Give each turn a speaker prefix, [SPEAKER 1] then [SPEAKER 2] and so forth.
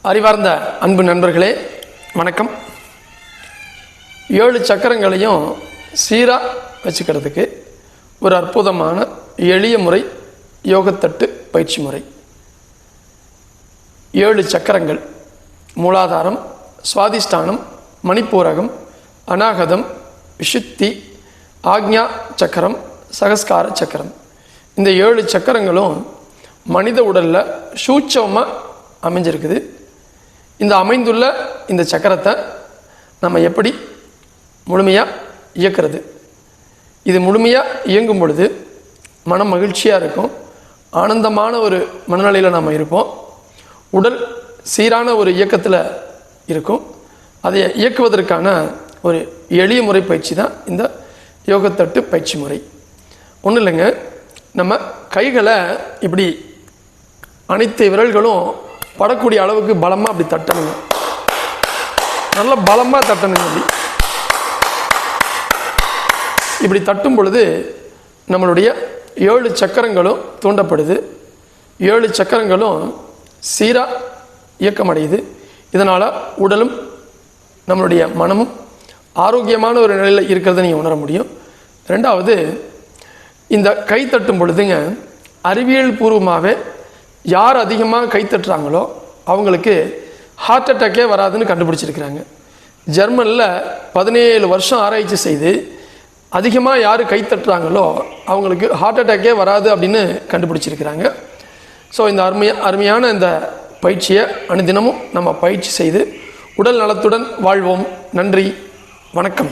[SPEAKER 1] அறிவார்ந்த அன்பு நண்பர்களே வணக்கம். 7 சக்கரங்களையும் சீராக வச்சுக்கிறதுக்கு ஒரு அற்புதமான எளிய முறை யோகத்தட்டு பயிற்சி முறை. 7 சக்கரங்கள்: மூலாதாரம், சுவாதிஷ்டானம், மணிப்பூரகம், அநாகதம், விஷுத்தி, ஆக்ஞா சக்கரம், சகஸ்கார சக்கரம். இந்த 7 சக்கரங்களும் மனித உடலில் சூட்சமாக அமைஞ்சிருக்குது. இந்த அமைந்துள்ள இந்த சக்கரத்தை நம்ம எப்படி முழுமையாக இயக்கிறது? இது முழுமையாக இயங்கும் பொழுது மனம் மகிழ்ச்சியாக இருக்கும், ஆனந்தமான ஒரு மனநிலையில் நாம் இருப்போம், உடல் சீரான ஒரு இயக்கத்தில் இருக்கும். அதை இயக்குவதற்கான ஒரு எளிய முறை பயிற்சி தான் இந்த யோகத்தட்டு பயிற்சி முறை. ஒன்றும் இல்லைங்க, நம்ம கைகளை இப்படி அனைத்து விரல்களும் படக்கூடிய அளவுக்கு பலமாக அப்படி தட்டணுங்க. நல்லா பலமாக தட்டணுங்க. இப்படி தட்டும் பொழுது நம்மளுடைய 7 சக்கரங்களும் தூண்டப்படுது. 7 சக்கரங்களும் சீராக இயக்கமடையுது. இதனால் உடலும் நம்மளுடைய மனமும் ஆரோக்கியமான ஒரு நிலையில் இருக்கிறத நீங்கள் உணர முடியும். ரெண்டாவது, இந்த கை தட்டும் பொழுதுங்க அறிவியல் பூர்வமாகவே யார் அதிகமாக கை தட்டுறாங்களோ அவங்களுக்கு ஹார்ட் அட்டாக்கே வராதுன்னு கண்டுபிடிச்சிருக்கிறாங்க. ஜெர்மனில் 17 வருஷம் ஆராய்ச்சி செய்து அதிகமாக யார் கை தட்டுறாங்களோ அவங்களுக்கு ஹார்ட் அட்டாக்கே வராது அப்படின்னு கண்டுபிடிச்சிருக்கிறாங்க. ஸோ இந்த அருமையான இந்த பயிற்சியை அனுதினமும் நம்ம பயிற்சி செய்து உடல் நலத்துடன் வாழ்வோம். நன்றி, வணக்கம்.